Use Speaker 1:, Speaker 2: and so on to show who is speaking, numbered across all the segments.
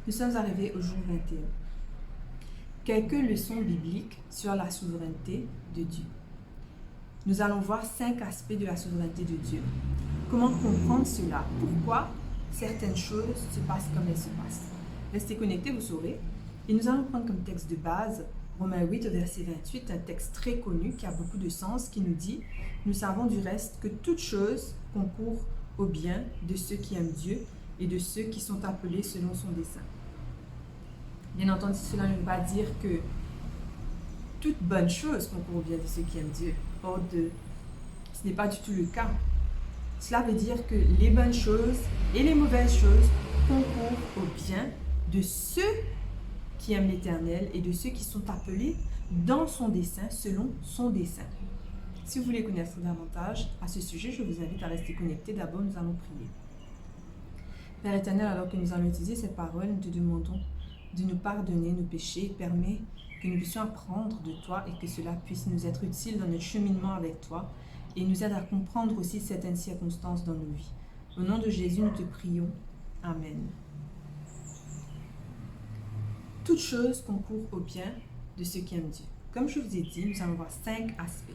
Speaker 1: Nous sommes arrivés au jour 21. Quelques leçons bibliques sur la souveraineté de Dieu. Nous allons voir 5 aspects de la souveraineté de Dieu. Comment comprendre cela? Pourquoi certaines choses se passent comme elles se passent? Restez connectés, vous saurez. Et nous allons prendre comme texte de base Romains 8 au verset 28, un texte très connu qui a beaucoup de sens, qui nous dit « Nous savons du reste que toute chose concourt au bien de ceux qui aiment Dieu et de ceux qui sont appelés selon son dessein. » Bien entendu, cela ne veut pas dire que toute bonne chose concourt au bien de ceux qui aiment Dieu. Ce n'est pas du tout le cas. Cela veut dire que les bonnes choses et les mauvaises choses concourent au bien de ceux qui aiment l'Éternel et de ceux qui sont appelés dans son dessein, selon son dessein. Si vous voulez connaître davantage à ce sujet, je vous invite à rester connectés. D'abord, nous allons prier. Père éternel, alors que nous allons utiliser cette parole, nous te demandons de nous pardonner nos péchés. Permets que nous puissions apprendre de toi et que cela puisse nous être utile dans notre cheminement avec toi et nous aide à comprendre aussi certaines circonstances dans nos vies. Au nom de Jésus, nous te prions. Amen. Toute chose concourt au bien de ceux qui aiment Dieu. Comme je vous ai dit, nous allons voir 5 aspects.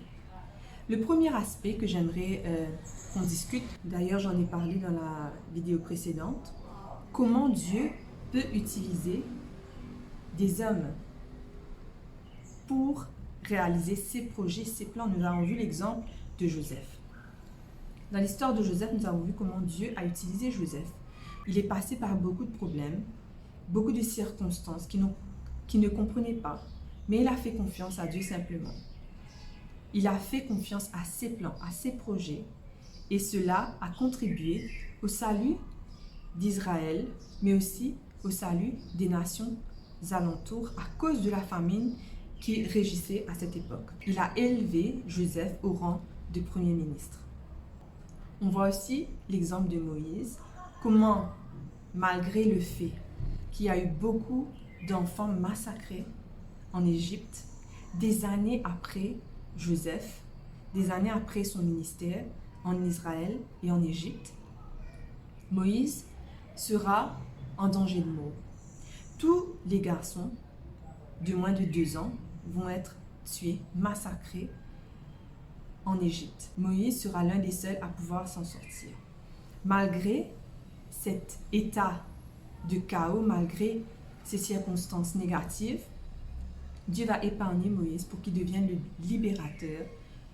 Speaker 1: Le premier aspect que j'aimerais qu'on discute, d'ailleurs j'en ai parlé dans la vidéo précédente, comment Dieu peut utiliser des hommes pour réaliser ses projets, ses plans. Nous avons vu l'exemple de Joseph. Dans l'histoire de Joseph, nous avons vu comment Dieu a utilisé Joseph. Il est passé par beaucoup de problèmes, beaucoup de circonstances qu'il ne comprenait pas, mais il a fait confiance à Dieu simplement. Il a fait confiance à ses plans, à ses projets, et cela a contribué au salut d'Israël, mais aussi au salut des nations alentours à cause de la famine qui régissait à cette époque. Il a élevé Joseph au rang de premier ministre. On voit aussi l'exemple de Moïse, comment, malgré le fait qu'il y a eu beaucoup d'enfants massacrés en Égypte, des années après Joseph, des années après son ministère en Israël et en Égypte, Moïse sera en danger de mort. Tous les garçons de moins de 2 ans vont être tués, massacrés en Égypte. Moïse sera l'un des seuls à pouvoir s'en sortir. Malgré cet état de chaos, malgré ces circonstances négatives, Dieu va épargner Moïse pour qu'il devienne le libérateur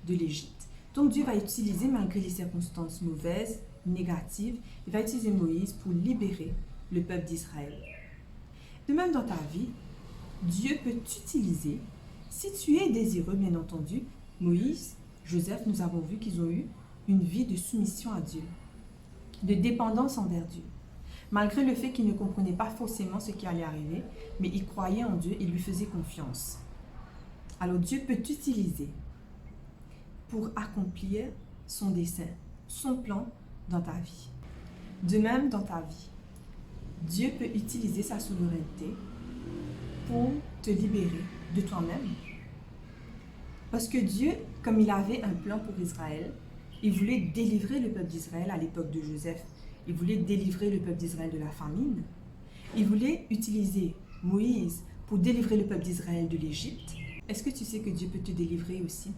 Speaker 1: de l'Égypte. Donc Dieu va utiliser, malgré les circonstances mauvaises, négatives, il va utiliser Moïse pour libérer le peuple d'Israël. De même dans ta vie, Dieu peut t'utiliser si tu es désireux, bien entendu. Moïse, Joseph, nous avons vu qu'ils ont eu une vie de soumission à Dieu, de dépendance envers Dieu. Malgré le fait qu'ils ne comprenaient pas forcément ce qui allait arriver, mais ils croyaient en Dieu et lui faisaient confiance. Alors Dieu peut t'utiliser pour accomplir son dessein, son plan dans ta vie. De même dans ta vie, Dieu peut utiliser sa souveraineté pour te libérer de toi-même. Parce que Dieu, comme il avait un plan pour Israël, il voulait délivrer le peuple d'Israël à l'époque de Joseph. Il voulait délivrer le peuple d'Israël de la famine. Il voulait utiliser Moïse pour délivrer le peuple d'Israël de l'Égypte. Est-ce que tu sais que Dieu peut te délivrer aussi?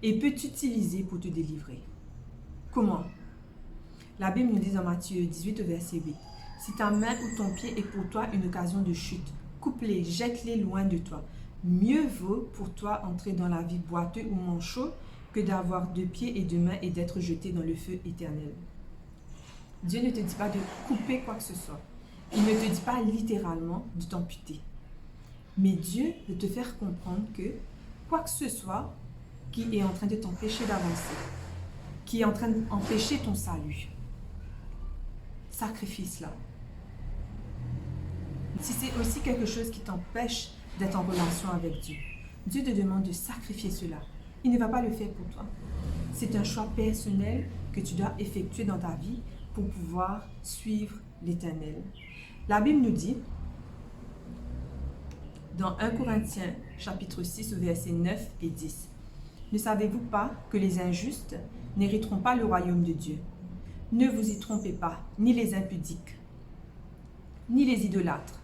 Speaker 1: Et peut t'utiliser pour te délivrer. Comment? La Bible nous dit dans Matthieu 18 verset 8, « Si ta main ou ton pied est pour toi une occasion de chute, coupe-les, jette-les loin de toi. Mieux vaut pour toi entrer dans la vie boiteux ou manchot que d'avoir 2 pieds et 2 mains et d'être jeté dans le feu éternel. » Dieu ne te dit pas de couper quoi que ce soit. Il ne te dit pas littéralement de t'amputer. Mais Dieu veut te faire comprendre que quoi que ce soit qui est en train de t'empêcher d'avancer, qui est en train d'empêcher ton salut, sacrifie cela. Si c'est aussi quelque chose qui t'empêche d'être en relation avec Dieu, Dieu te demande de sacrifier cela. Il ne va pas le faire pour toi. C'est un choix personnel que tu dois effectuer dans ta vie pour pouvoir suivre l'Éternel. La Bible nous dit, dans 1 Corinthiens, chapitre 6, versets 9 et 10, « Ne savez-vous pas que les injustes n'hériteront pas le royaume de Dieu? Ne vous y trompez pas, ni les impudiques. ni les idolâtres,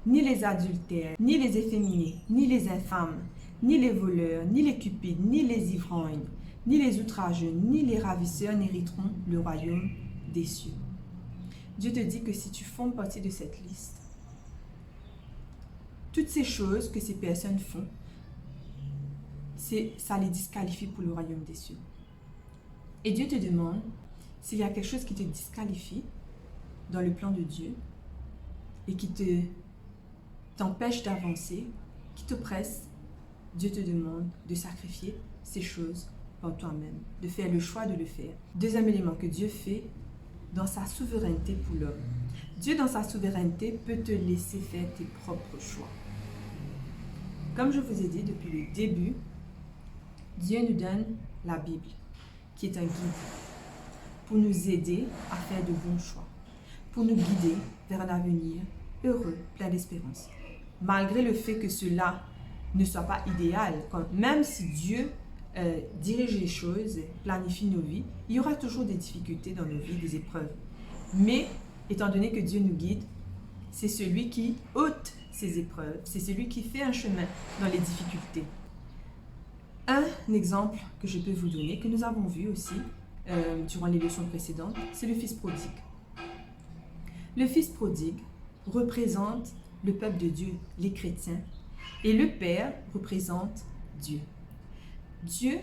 Speaker 1: ni les adultères, ni les efféminés, ni les infâmes, ni les voleurs, ni les cupides, ni les ivrognes, ni les outrageux, ni les ravisseurs n'hériteront le royaume des cieux. Dieu te dit que si tu formes partie de cette liste, toutes ces choses que ces personnes font, ça les disqualifie pour le royaume des cieux. Et Dieu te demande, s'il y a quelque chose qui te disqualifie dans le plan de Dieu et qui t'empêche d'avancer, qui te presse, Dieu te demande de sacrifier ces choses par toi-même, de faire le choix de le faire. Deuxième élément que Dieu fait dans sa souveraineté pour l'homme. Dieu, dans sa souveraineté, peut te laisser faire tes propres choix. Comme je vous ai dit depuis le début, Dieu nous donne la Bible, qui est un guide, pour nous aider à faire de bons choix, pour nous guider vers un avenir heureux, plein d'espérance. Malgré le fait que cela ne soit pas idéal, même si Dieu dirige les choses, planifie nos vies, il y aura toujours des difficultés dans nos vies, des épreuves. Mais, étant donné que Dieu nous guide, c'est celui qui ôte ces épreuves, c'est celui qui fait un chemin dans les difficultés. Un exemple que je peux vous donner, que nous avons vu aussi durant les leçons précédentes, c'est le fils prodigue. Le fils prodigue représente le peuple de Dieu, les chrétiens, et le père représente Dieu. Dieu,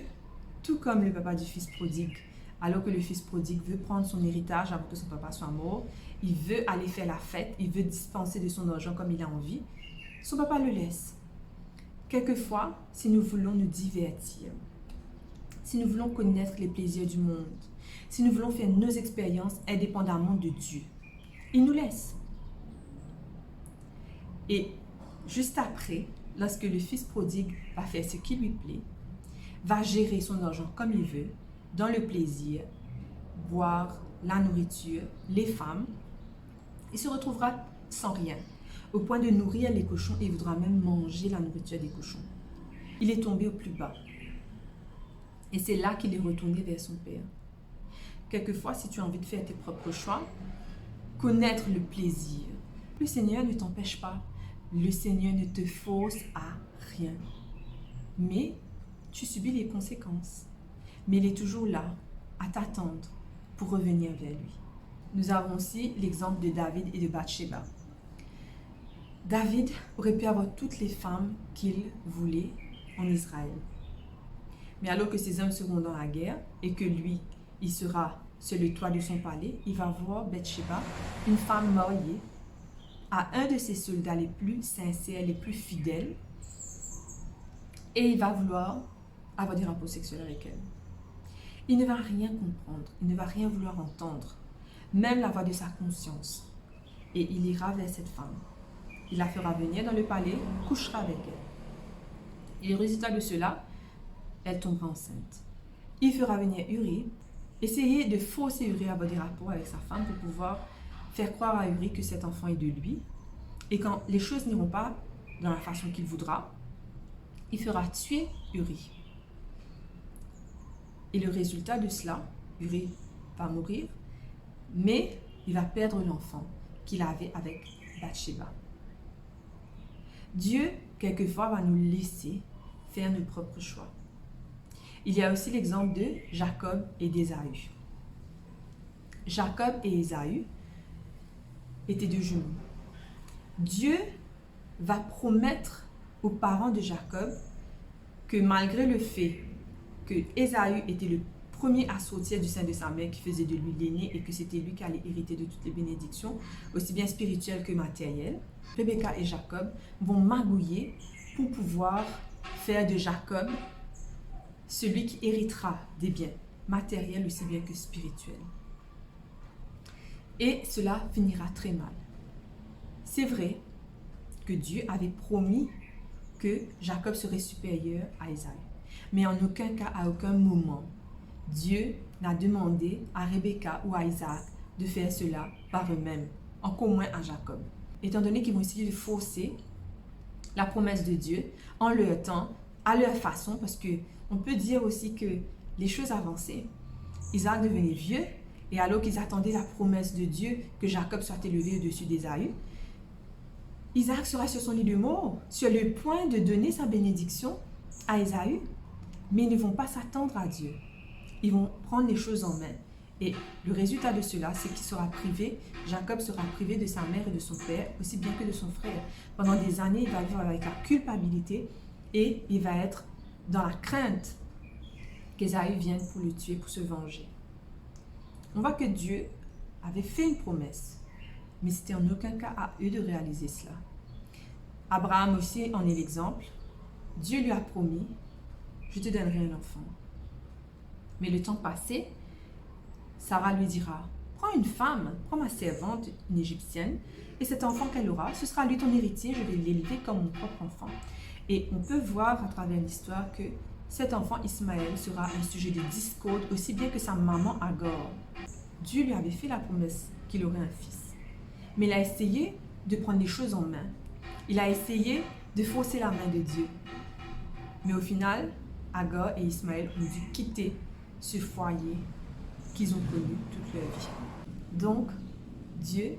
Speaker 1: tout comme le papa du fils prodigue, alors que le fils prodigue veut prendre son héritage avant que son papa soit mort, il veut aller faire la fête, il veut dispenser de son argent comme il a envie, son papa le laisse. Quelquefois, si nous voulons nous divertir, si nous voulons connaître les plaisirs du monde, si nous voulons faire nos expériences indépendamment de Dieu, il nous laisse. Et juste après, lorsque le fils prodigue va faire ce qui lui plaît, va gérer son argent comme il veut, dans le plaisir, boire, la nourriture, les femmes, il se retrouvera sans rien, au point de nourrir les cochons et il voudra même manger la nourriture des cochons. Il est tombé au plus bas. Et c'est là qu'il est retourné vers son père. Quelquefois, si tu as envie de faire tes propres choix, connaître le plaisir, le Seigneur ne t'empêche pas. Le Seigneur ne te force à rien. Mais tu subis les conséquences. Mais il est toujours là, à t'attendre pour revenir vers lui. Nous avons aussi l'exemple de David et de Bathsheba. David aurait pu avoir toutes les femmes qu'il voulait en Israël. Mais alors que ses hommes seront dans la guerre et que lui, il sera sur le toit de son palais, il va voir Bathsheba, une femme mariée, à un de ses soldats les plus sincères, les plus fidèles, et il va vouloir avoir des rapports sexuels avec elle. Il ne va rien comprendre, il ne va rien vouloir entendre, même la voix de sa conscience. Et il ira vers cette femme. Il la fera venir dans le palais, couchera avec elle. Et le résultat de cela, elle tombera enceinte. Il fera venir Uri, essayer de forcer Uri à avoir des rapports avec sa femme pour pouvoir faire croire à Uri que cet enfant est de lui. Et quand les choses n'iront pas dans la façon qu'il voudra, il fera tuer Uri. Et le résultat de cela, Uri va mourir, mais il va perdre l'enfant qu'il avait avec Bathsheba. Dieu, quelquefois, va nous laisser faire nos propres choix. Il y a aussi l'exemple de Jacob et d'Ésaü. Jacob et Ésaü étaient deux jumeaux. Dieu va promettre aux parents de Jacob que malgré le fait que Ésaü était le premier à sortir du sein de sa mère qui faisait de lui l'aîné et que c'était lui qui allait hériter de toutes les bénédictions, aussi bien spirituelles que matérielles, Rebecca et Jacob vont magouiller pour pouvoir faire de Jacob celui qui héritera des biens matériels aussi bien que spirituels. Et cela finira très mal. C'est vrai que Dieu avait promis que Jacob serait supérieur à Ésaü. Mais en aucun cas, à aucun moment, Dieu n'a demandé à Rebecca ou à Isaac de faire cela par eux-mêmes, encore moins à Jacob. Étant donné qu'ils vont essayer de forcer la promesse de Dieu en leur temps, à leur façon, parce qu'on peut dire aussi que les choses avançaient. Isaac devenait vieux Et alors qu'ils attendaient la promesse de Dieu que Jacob soit élevé au-dessus d'Ésaü, Isaac sera sur son lit de mort, sur le point de donner sa bénédiction à Ésaü, mais ils ne vont pas s'attendre à Dieu. Ils vont prendre les choses en main. Et le résultat de cela, c'est qu'il sera privé, Jacob sera privé de sa mère et de son père, aussi bien que de son frère. Pendant des années, il va vivre avec la culpabilité et il va être dans la crainte qu'Ésaü vienne pour le tuer, pour se venger. On voit que Dieu avait fait une promesse, mais c'était en aucun cas à eux de réaliser cela. Abraham aussi en est l'exemple. Dieu lui a promis, je te donnerai un enfant. Mais le temps passé, Sarah lui dira, prends une femme, prends ma servante, une égyptienne, et cet enfant qu'elle aura, ce sera lui ton héritier, je vais l'élever comme mon propre enfant. Et on peut voir à travers l'histoire que cet enfant Ismaël sera un sujet de discorde aussi bien que sa maman Agar. Dieu lui avait fait la promesse qu'il aurait un fils. Mais il a essayé de prendre les choses en main. Il a essayé de forcer la main de Dieu. Mais au final, Agar et Ismaël ont dû quitter ce foyer qu'ils ont connu toute leur vie. Donc, Dieu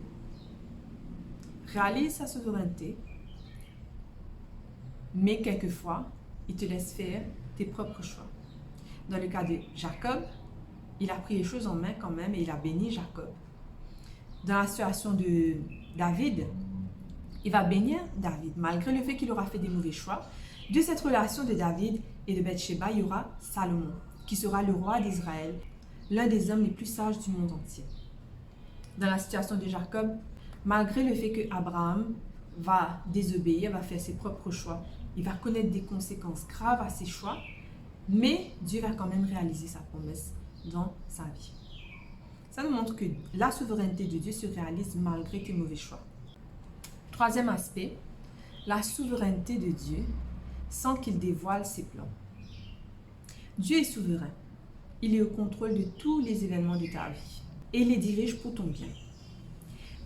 Speaker 1: réalise sa souveraineté, mais quelquefois, il te laisse faire tes propres choix. Dans le cas de Jacob, il a pris les choses en main quand même et il a béni Jacob. Dans la situation de David, il va bénir David, malgré le fait qu'il aura fait des mauvais choix. De cette relation de David et de Bathsheba, il y aura Salomon, qui sera le roi d'Israël, l'un des hommes les plus sages du monde entier. Dans la situation de Jacob, malgré le fait que Abraham va désobéir, va faire ses propres choix, il va connaître des conséquences graves à ses choix, mais Dieu va quand même réaliser sa promesse dans sa vie. Ça nous montre que la souveraineté de Dieu se réalise malgré tes mauvais choix. Troisième aspect, la souveraineté de Dieu sans qu'il dévoile ses plans. Dieu est souverain. Il est au contrôle de tous les événements de ta vie et il les dirige pour ton bien.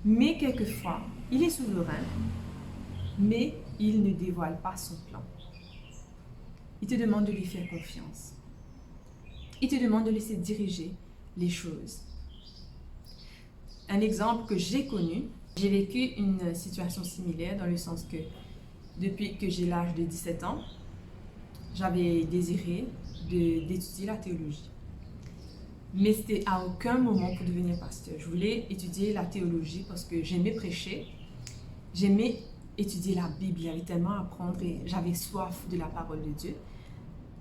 Speaker 1: Mais quelquefois, il est souverain, mais il ne dévoile pas son plan. Il te demande de lui faire confiance. Il te demande de laisser diriger les choses. Un exemple que j'ai connu, j'ai vécu une situation similaire dans le sens que depuis que j'ai l'âge de 17 ans, j'avais désiré d'étudier la théologie. Mais c'était à aucun moment pour devenir pasteur. Je voulais étudier la théologie parce que j'aimais prêcher, j'aimais étudier la Bible, il y avait tellement à apprendre et j'avais soif de la parole de Dieu.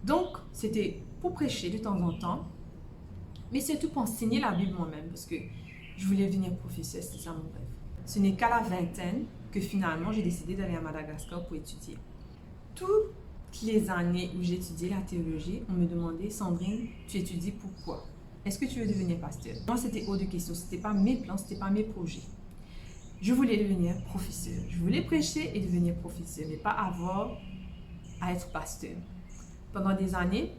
Speaker 1: Donc, c'était pour prêcher de temps en temps, mais surtout pour enseigner la Bible moi-même parce que je voulais devenir professeur, c'était ça mon rêve. Ce n'est qu'à la vingtaine que finalement j'ai décidé d'aller à Madagascar pour étudier. Toutes les années où j'étudiais la théologie, on me demandait, Sandrine, tu étudies pourquoi? Est-ce que tu veux devenir pasteur? Moi, c'était hors de question, ce n'était pas mes plans, ce n'était pas mes projets. Je voulais devenir professeur. Je voulais prêcher et devenir professeur, mais pas avoir à être pasteur. Pendant des années,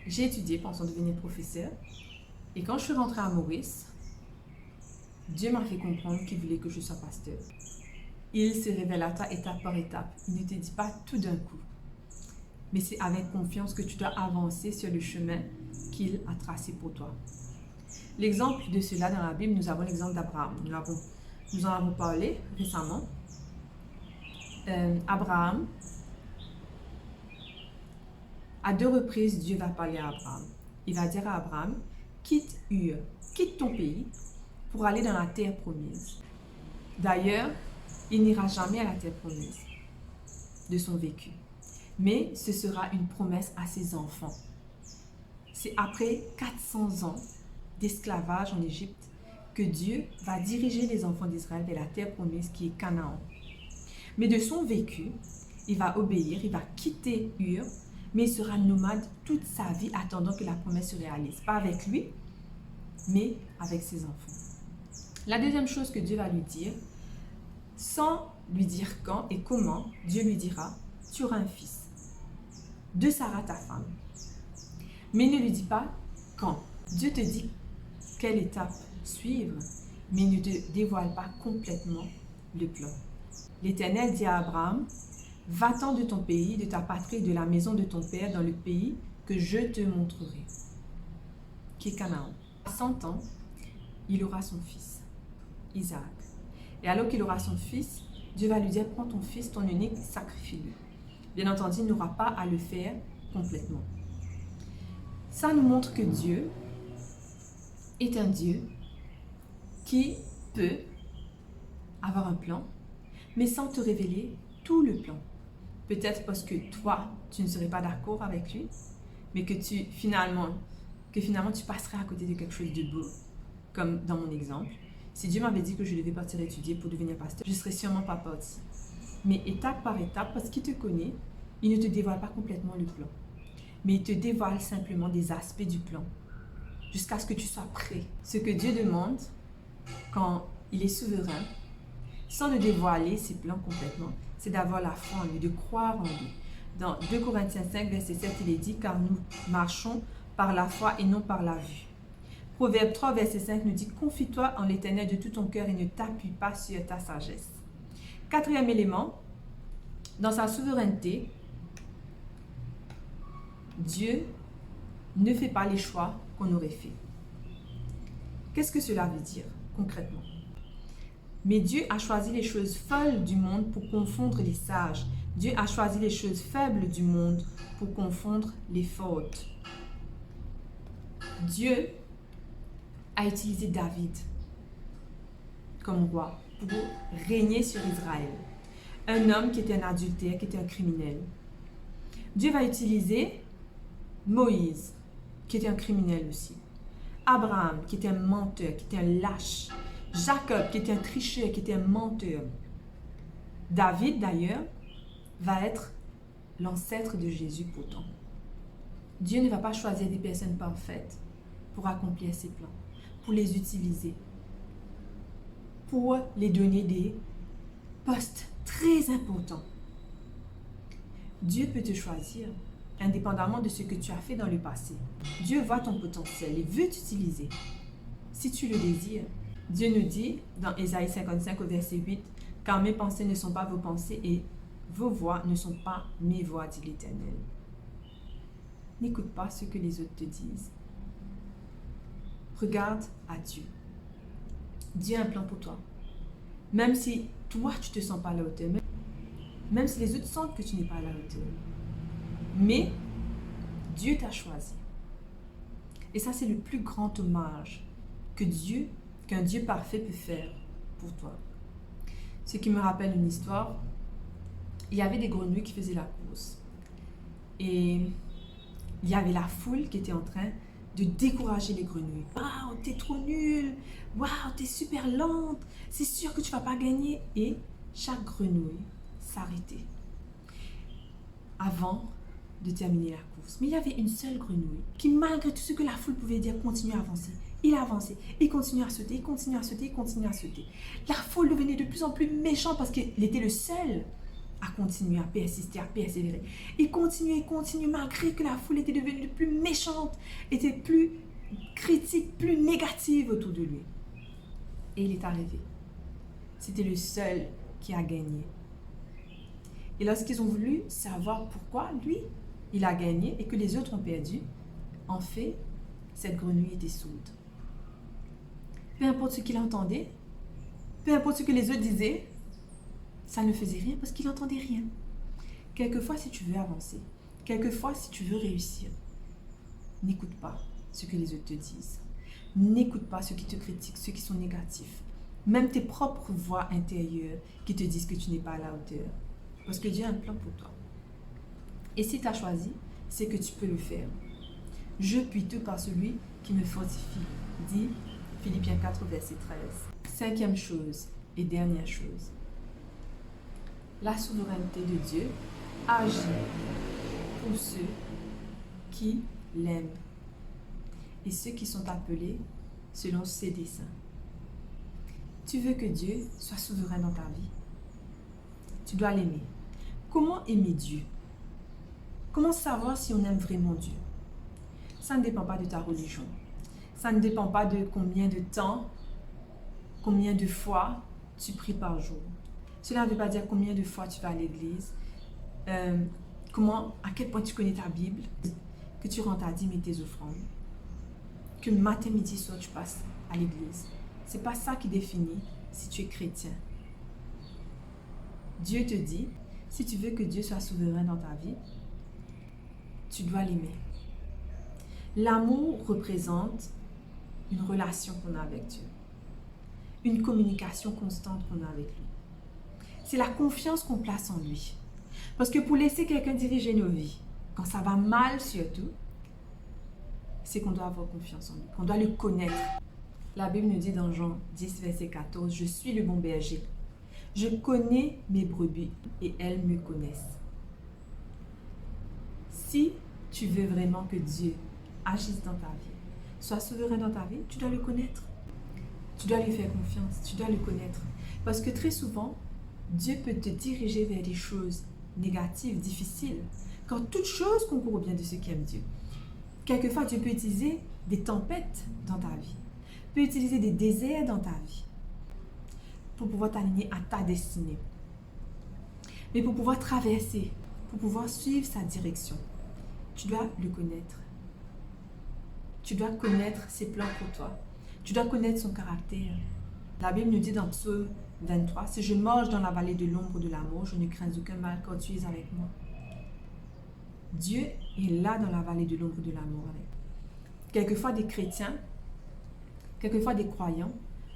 Speaker 1: j'ai étudié pensant devenir professeur. Et quand je suis rentrée à Maurice, Dieu m'a fait comprendre qu'il voulait que je sois pasteur. Il se révélera étape par étape. Il ne te dit pas tout d'un coup. Mais c'est avec confiance que tu dois avancer sur le chemin qu'il a tracé pour toi. L'exemple de cela dans la Bible, nous avons l'exemple d'Abraham. Nous en avons parlé récemment. Abraham, à 2 reprises, Dieu va parler à Abraham. Il va dire à Abraham, quitte Ur, quitte ton pays pour aller dans la terre promise. D'ailleurs, il n'ira jamais à la terre promise de son vécu. Mais ce sera une promesse à ses enfants. C'est après 400 ans d'esclavage en Égypte que Dieu va diriger les enfants d'Israël vers la terre promise qui est Canaan. Mais de son vécu, il va obéir, il va quitter Ur, mais il sera nomade toute sa vie attendant que la promesse se réalise. Pas avec lui, mais avec ses enfants. La deuxième chose que Dieu va lui dire, sans lui dire quand et comment, Dieu lui dira, tu auras un fils de Sarah ta femme. Mais il ne lui dit pas quand. Dieu te dit quelle étape suivre, mais il ne te dévoile pas complètement le plan. L'Éternel dit à Abraham, va-t'en de ton pays, de ta patrie, de la maison de ton père, dans le pays que je te montrerai, qui est Canaan. À 100 ans, il aura son fils, Isaac. Et alors qu'il aura son fils, Dieu va lui dire, prends ton fils, ton unique, sacrifie-le. Bien entendu, il n'aura pas à le faire complètement. Ça nous montre que Dieu est un Dieu qui peut avoir un plan, mais sans te révéler tout le plan. Peut-être parce que toi, tu ne serais pas d'accord avec lui, mais que finalement, tu passerais à côté de quelque chose de beau, comme dans mon exemple. Si Dieu m'avait dit que je devais partir étudier pour devenir pasteur, je ne serais sûrement pas partie. Mais étape par étape, parce qu'il te connaît, il ne te dévoile pas complètement le plan. Mais il te dévoile simplement des aspects du plan, jusqu'à ce que tu sois prêt. Ce que Dieu demande, quand il est souverain, sans le dévoiler ses plans complètement, c'est d'avoir la foi en lui, de croire en lui. Dans 2 Corinthiens 5, verset 7, il est dit « Car nous marchons par la foi et non par la vue ». Proverbe 3, verset 5 nous dit « Confie-toi en l'Éternel de tout ton cœur et ne t'appuie pas sur ta sagesse ». Quatrième élément, dans sa souveraineté, Dieu ne fait pas les choix qu'on aurait fait. Qu'est-ce que cela veut dire concrètement? Mais Dieu a choisi les choses folles du monde pour confondre les sages. Dieu a choisi les choses faibles du monde pour confondre les fortes. Dieu a utilisé David comme roi pour régner sur Israël. Un homme qui était un adultère, qui était un criminel. Dieu va utiliser Moïse, qui était un criminel aussi. Abraham, qui était un menteur, qui était un lâche. Jacob, qui était un tricheur, qui était un menteur. David, d'ailleurs, va être l'ancêtre de Jésus pourtant. Dieu ne va pas choisir des personnes parfaites pour accomplir ses plans, pour les utiliser, pour les donner des postes très importants. Dieu peut te choisir indépendamment de ce que tu as fait dans le passé. Dieu voit ton potentiel et veut t'utiliser si tu le désires. Dieu nous dit dans Ésaïe 55 au verset 8, « Car mes pensées ne sont pas vos pensées et vos voix ne sont pas mes voix, dit l'Éternel. » N'écoute pas ce que les autres te disent. Regarde à Dieu. Dieu a un plan pour toi. Même si toi, tu ne te sens pas à la hauteur, même si les autres sentent que tu n'es pas à la hauteur. Mais Dieu t'a choisi. Et ça, c'est le plus grand hommage qu'un Dieu parfait peut faire pour toi. Ce qui me rappelle une histoire, il y avait des grenouilles qui faisaient la course. Et il y avait la foule qui était en train de décourager les grenouilles. « Waouh, t'es trop nulle! Waouh, t'es super lente! C'est sûr que tu vas pas gagner! » Et chaque grenouille s'arrêtait avant de terminer la course. Mais il y avait une seule grenouille qui, malgré tout ce que la foule pouvait dire, continuait à avancer. Il avançait, il continuait à sauter, il continuait à sauter, il continuait à sauter. La foule devenait de plus en plus méchante parce qu'il était le seul à continuer, à persister, à persévérer. Il continuait, malgré que la foule était devenue de plus méchante, était plus critique, plus négative autour de lui. Et il est arrivé. C'était le seul qui a gagné. Et lorsqu'ils ont voulu savoir pourquoi lui, il a gagné et que les autres ont perdu, en fait, cette grenouille était sourde. Peu importe ce qu'il entendait, peu importe ce que les autres disaient, ça ne faisait rien parce qu'il n'entendait rien. Quelquefois, si tu veux avancer, quelquefois, si tu veux réussir, n'écoute pas ce que les autres te disent. N'écoute pas ceux qui te critiquent, ceux qui sont négatifs. Même tes propres voix intérieures qui te disent que tu n'es pas à la hauteur. Parce que Dieu a un plan pour toi. Et si tu as choisi, c'est que tu peux le faire. Je puis tout par celui qui me fortifie, dit Philippiens 4, verset 13. Cinquième chose et dernière chose. La souveraineté de Dieu agit pour ceux qui l'aiment et ceux qui sont appelés selon ses desseins. Tu veux que Dieu soit souverain dans ta vie? Tu dois l'aimer. Comment aimer Dieu? Comment savoir si on aime vraiment Dieu? Ça ne dépend pas de ta religion. Ça ne dépend pas de combien de temps, combien de fois tu pries par jour. Cela ne veut pas dire combien de fois tu vas à l'église, à quel point tu connais ta Bible, que tu rends ta dîme et tes offrandes, que matin, midi, soir, tu passes à l'église. Ce n'est pas ça qui définit si tu es chrétien. Dieu te dit, si tu veux que Dieu soit souverain dans ta vie, tu dois l'aimer. L'amour représente une relation qu'on a avec Dieu, une communication constante qu'on a avec lui. C'est la confiance qu'on place en lui. Parce que pour laisser quelqu'un diriger nos vies, quand ça va mal surtout, c'est qu'on doit avoir confiance en lui, qu'on doit le connaître. La Bible nous dit dans Jean 10, verset 14, « Je suis le bon berger. Je connais mes brebis et elles me connaissent. » Si tu veux vraiment que Dieu agisse dans ta vie, soit souverain dans ta vie, tu dois le connaître. Tu dois lui faire confiance, tu dois le connaître. Parce que très souvent, Dieu peut te diriger vers des choses négatives, difficiles, quand toute chose concourt au bien de ceux qui aiment Dieu. Quelquefois, Dieu peut utiliser des tempêtes dans ta vie, peut utiliser des déserts dans ta vie, pour pouvoir t'aligner à ta destinée. Mais pour pouvoir traverser, pour pouvoir suivre sa direction, tu dois le connaître. Tu dois connaître ses plans pour toi. Tu dois connaître son caractère. La Bible nous dit dans Psaume 23, « Si je marche dans la vallée de l'ombre de la mort, je ne crains aucun mal, car tu es avec moi. » Dieu est là dans la vallée de l'ombre de la mort. Quelquefois, des chrétiens, quelquefois des croyants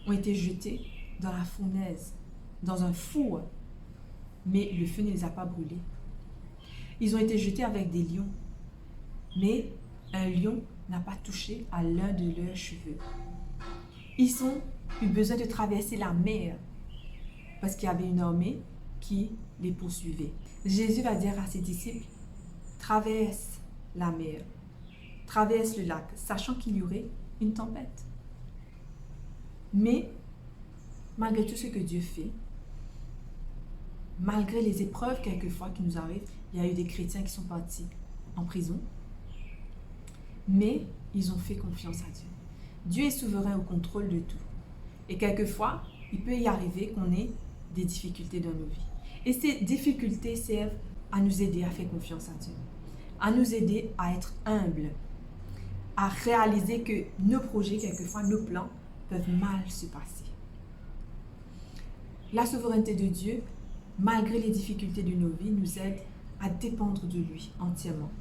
Speaker 1: ont été jetés dans la fournaise, dans un four, mais le feu ne les a pas brûlés. Ils ont été jetés avec des lions, mais un lion n'a pas touché à l'un de leurs cheveux. Ils ont eu besoin de traverser la mer parce qu'il y avait une armée qui les poursuivait. Jésus va dire à ses disciples, traverse la mer, traverse le lac, sachant qu'il y aurait une tempête. Mais malgré tout ce que Dieu fait, malgré les épreuves quelquefois qui nous arrivent, il y a eu des chrétiens qui sont partis en prison, mais ils ont fait confiance à Dieu. Dieu est souverain au contrôle de tout. Et quelquefois, il peut y arriver qu'on ait des difficultés dans nos vies. Et ces difficultés servent à nous aider à faire confiance à Dieu, à nous aider à être humbles, à réaliser que nos projets, quelquefois nos plans, peuvent mal se passer. La souveraineté de Dieu, malgré les difficultés de nos vies, nous aide à dépendre de lui entièrement,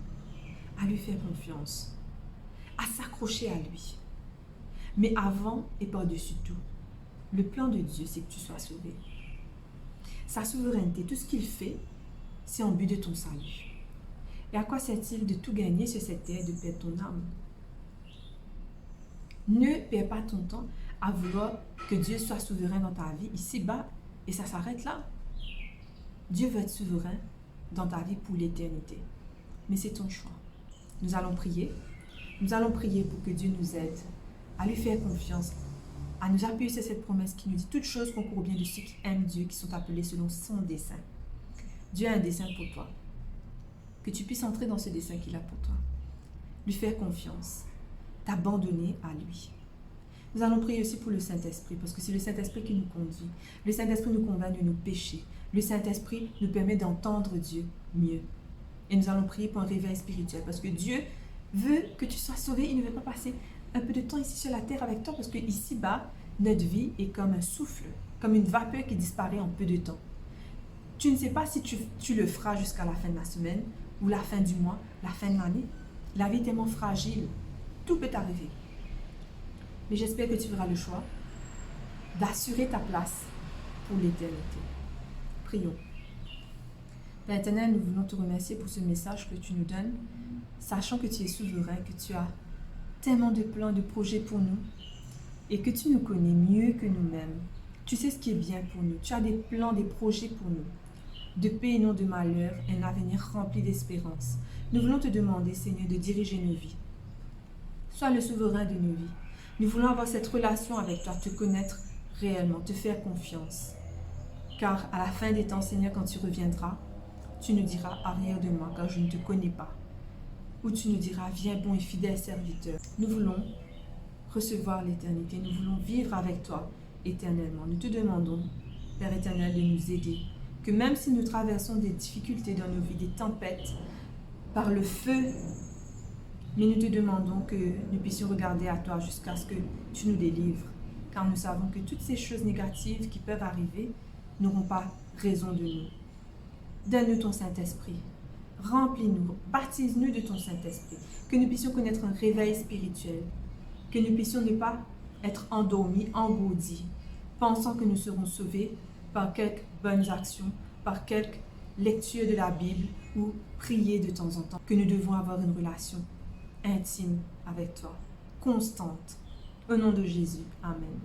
Speaker 1: à lui faire confiance, à s'accrocher à lui. Mais avant et par-dessus tout, le plan de Dieu, c'est que tu sois sauvé. Sa souveraineté, tout ce qu'il fait, c'est en but de ton salut. Et à quoi sert-il de tout gagner sur cette terre et de perdre ton âme? Ne perds pas ton temps à vouloir que Dieu soit souverain dans ta vie ici-bas et ça s'arrête là. Dieu veut être souverain dans ta vie pour l'éternité. Mais c'est ton choix. Nous allons prier. Nous allons prier pour que Dieu nous aide à lui faire confiance, à nous appuyer sur cette promesse qui nous dit toutes choses concourent au bien de ceux qui aiment Dieu, qui sont appelés selon son dessein. Dieu a un dessein pour toi. Que tu puisses entrer dans ce dessein qu'il a pour toi. Lui faire confiance. T'abandonner à lui. Nous allons prier aussi pour le Saint-Esprit, parce que c'est le Saint-Esprit qui nous conduit. Le Saint-Esprit nous convainc de nos péchés. Le Saint-Esprit nous permet d'entendre Dieu mieux. Et nous allons prier pour un réveil spirituel, parce que Dieu veut que tu sois sauvé. Il ne veut pas passer un peu de temps ici sur la terre avec toi, parce que ici-bas, notre vie est comme un souffle, comme une vapeur qui disparaît en peu de temps. Tu ne sais pas si tu le feras jusqu'à la fin de la semaine, ou la fin du mois, la fin de l'année. La vie est tellement fragile, tout peut arriver. Mais j'espère que tu feras le choix d'assurer ta place pour l'éternité. Prions. Père éternel, nous voulons te remercier pour ce message que tu nous donnes, sachant que tu es souverain, que tu as tellement de plans, de projets pour nous, et que tu nous connais mieux que nous-mêmes. Tu sais ce qui est bien pour nous. Tu as des plans, des projets pour nous, de paix et non de malheur, un avenir rempli d'espérance. Nous voulons te demander, Seigneur, de diriger nos vies. Sois le souverain de nos vies. Nous voulons avoir cette relation avec toi, te connaître réellement, te faire confiance. Car à la fin des temps, Seigneur, quand tu reviendras, tu nous diras, arrière de moi, car je ne te connais pas. Ou tu nous diras, viens bon et fidèle serviteur. Nous voulons recevoir l'éternité, nous voulons vivre avec toi éternellement. Nous te demandons, Père éternel, de nous aider. Que même si nous traversons des difficultés dans nos vies, des tempêtes, par le feu Mais nous te demandons que nous puissions regarder à toi jusqu'à ce que tu nous délivres, car nous savons que toutes ces choses négatives qui peuvent arriver n'auront pas raison de nous. Donne-nous ton Saint-Esprit. Remplis-nous, baptise-nous de ton Saint-Esprit, que nous puissions connaître un réveil spirituel, que nous puissions ne pas être endormis, engourdis, pensant que nous serons sauvés par quelques bonnes actions, par quelques lectures de la Bible ou prier de temps en temps, que nous devons avoir une relation intime avec toi, constante. Au nom de Jésus, Amen.